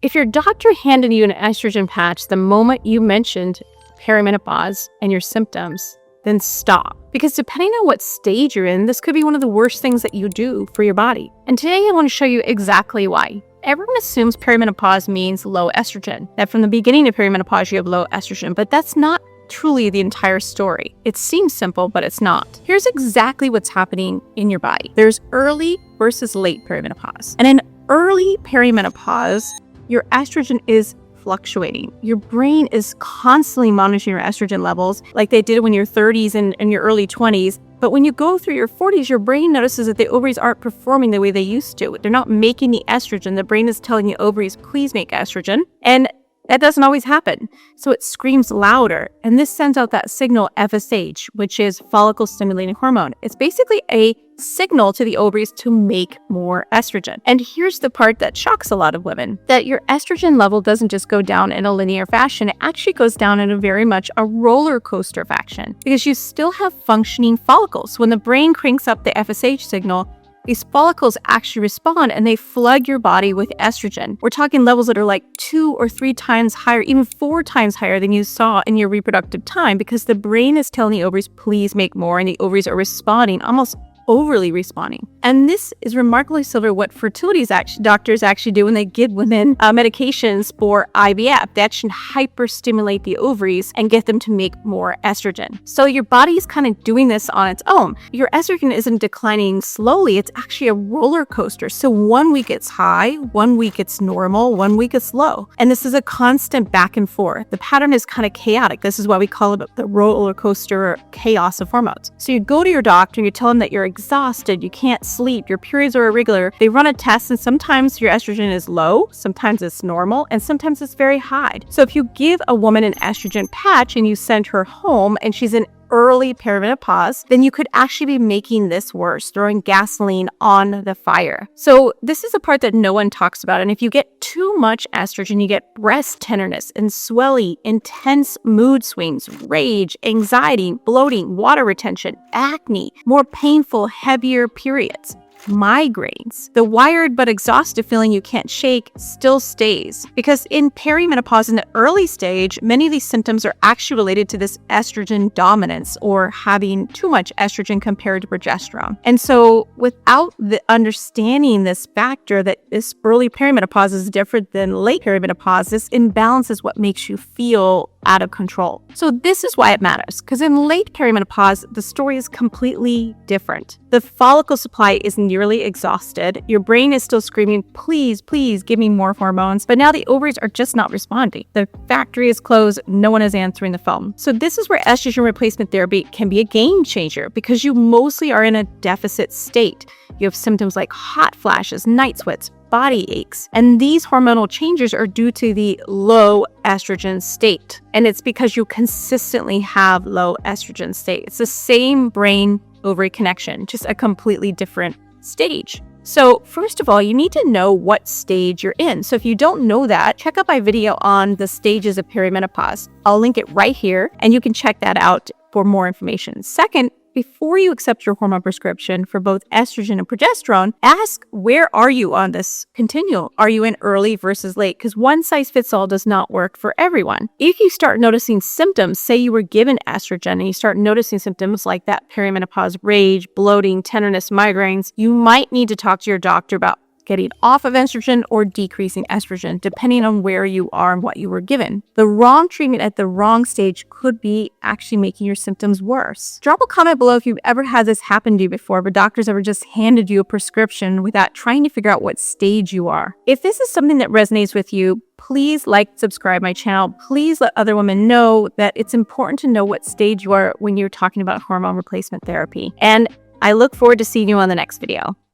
If your doctor handed you an estrogen patch the moment you mentioned perimenopause and your symptoms, then stop. Because depending on what stage you're in, this could be one of the worst things that you do for your body. And today I want to show you exactly why. Everyone assumes perimenopause means low estrogen, that from the beginning of perimenopause you have low estrogen, but that's not truly the entire story. It seems simple, but it's not. Here's exactly what's happening in your body. There's early versus late perimenopause. And in early perimenopause, your estrogen is fluctuating. Your brain is constantly monitoring your estrogen levels like they did when you're 30s and your early 20s. But when you go through your 40s, your brain notices that the ovaries aren't performing the way they used to. They're not making the estrogen. The brain is telling the ovaries, please make estrogen. And that doesn't always happen. So it screams louder. And this sends out that signal FSH, which is follicle stimulating hormone. It's basically a signal to the ovaries to make more estrogen. And here's the part that shocks a lot of women, that your estrogen level doesn't just go down in a linear fashion. It actually goes down in a very much a roller coaster fashion because you still have functioning follicles. When the brain cranks up the FSH signal, these follicles actually respond and they flood your body with estrogen. We're talking levels that are like 2 or 3 times higher, even 4 times higher than you saw in your reproductive time, because the brain is telling the ovaries, please make more, and the ovaries are responding, almost overly responding. And this is remarkably similar to what fertility doctors actually do when they give women medications for IVF. They actually hyperstimulate the ovaries and get them to make more estrogen. So your body is kind of doing this on its own. Your estrogen isn't declining slowly. It's actually a roller coaster. So 1 week it's high, 1 week it's normal, 1 week it's low. And this is a constant back and forth. The pattern is kind of chaotic. This is why we call it the roller coaster or chaos of hormones. So you go to your doctor and you tell them that you're exhausted, you can't sleep, your periods are irregular. They run a test and sometimes your estrogen is low, sometimes it's normal, and sometimes it's very high. So if you give a woman an estrogen patch and you send her home and she's in early perimenopause, then you could actually be making this worse, throwing gasoline on the fire. So this is a part that no one talks about. And if you get too much estrogen, you get breast tenderness and swelling, intense mood swings, rage, anxiety, bloating, water retention, acne, more painful, heavier periods, migraines. The wired but exhausted feeling you can't shake still stays, because in perimenopause in the early stage, many of these symptoms are actually related to this estrogen dominance or having too much estrogen compared to progesterone. And so without the understanding this factor that this early perimenopause is different than late perimenopause, this imbalance is what makes you feel out of control. So this is why it matters, because in late perimenopause, the story is completely different. The follicle supply is nearly exhausted. Your brain is still screaming, please, please give me more hormones. But now the ovaries are just not responding. The factory is closed. No one is answering the phone. So this is where estrogen replacement therapy can be a game changer, because you mostly are in a deficit state. You have symptoms like hot flashes, night sweats, body aches. And these hormonal changes are due to the low estrogen state. And it's because you consistently have low estrogen state. It's the same brain ovary connection, just a completely different stage. So first of all, you need to know what stage you're in. So if you don't know that, check out my video on the stages of perimenopause. I'll link it right here and you can check that out for more information. Second, before you accept your hormone prescription for both estrogen and progesterone, ask, where are you on this continuum? Are you in early versus late? Because one size fits all does not work for everyone. If you start noticing symptoms, say you were given estrogen and you start noticing symptoms like that perimenopause rage, bloating, tenderness, migraines, you might need to talk to your doctor about getting off of estrogen or decreasing estrogen, depending on where you are and what you were given. The wrong treatment at the wrong stage could be actually making your symptoms worse. Drop a comment below if you've ever had this happen to you before, but doctors ever just handed you a prescription without trying to figure out what stage you are. If this is something that resonates with you, please like, subscribe my channel. Please let other women know that it's important to know what stage you are when you're talking about hormone replacement therapy. And I look forward to seeing you on the next video.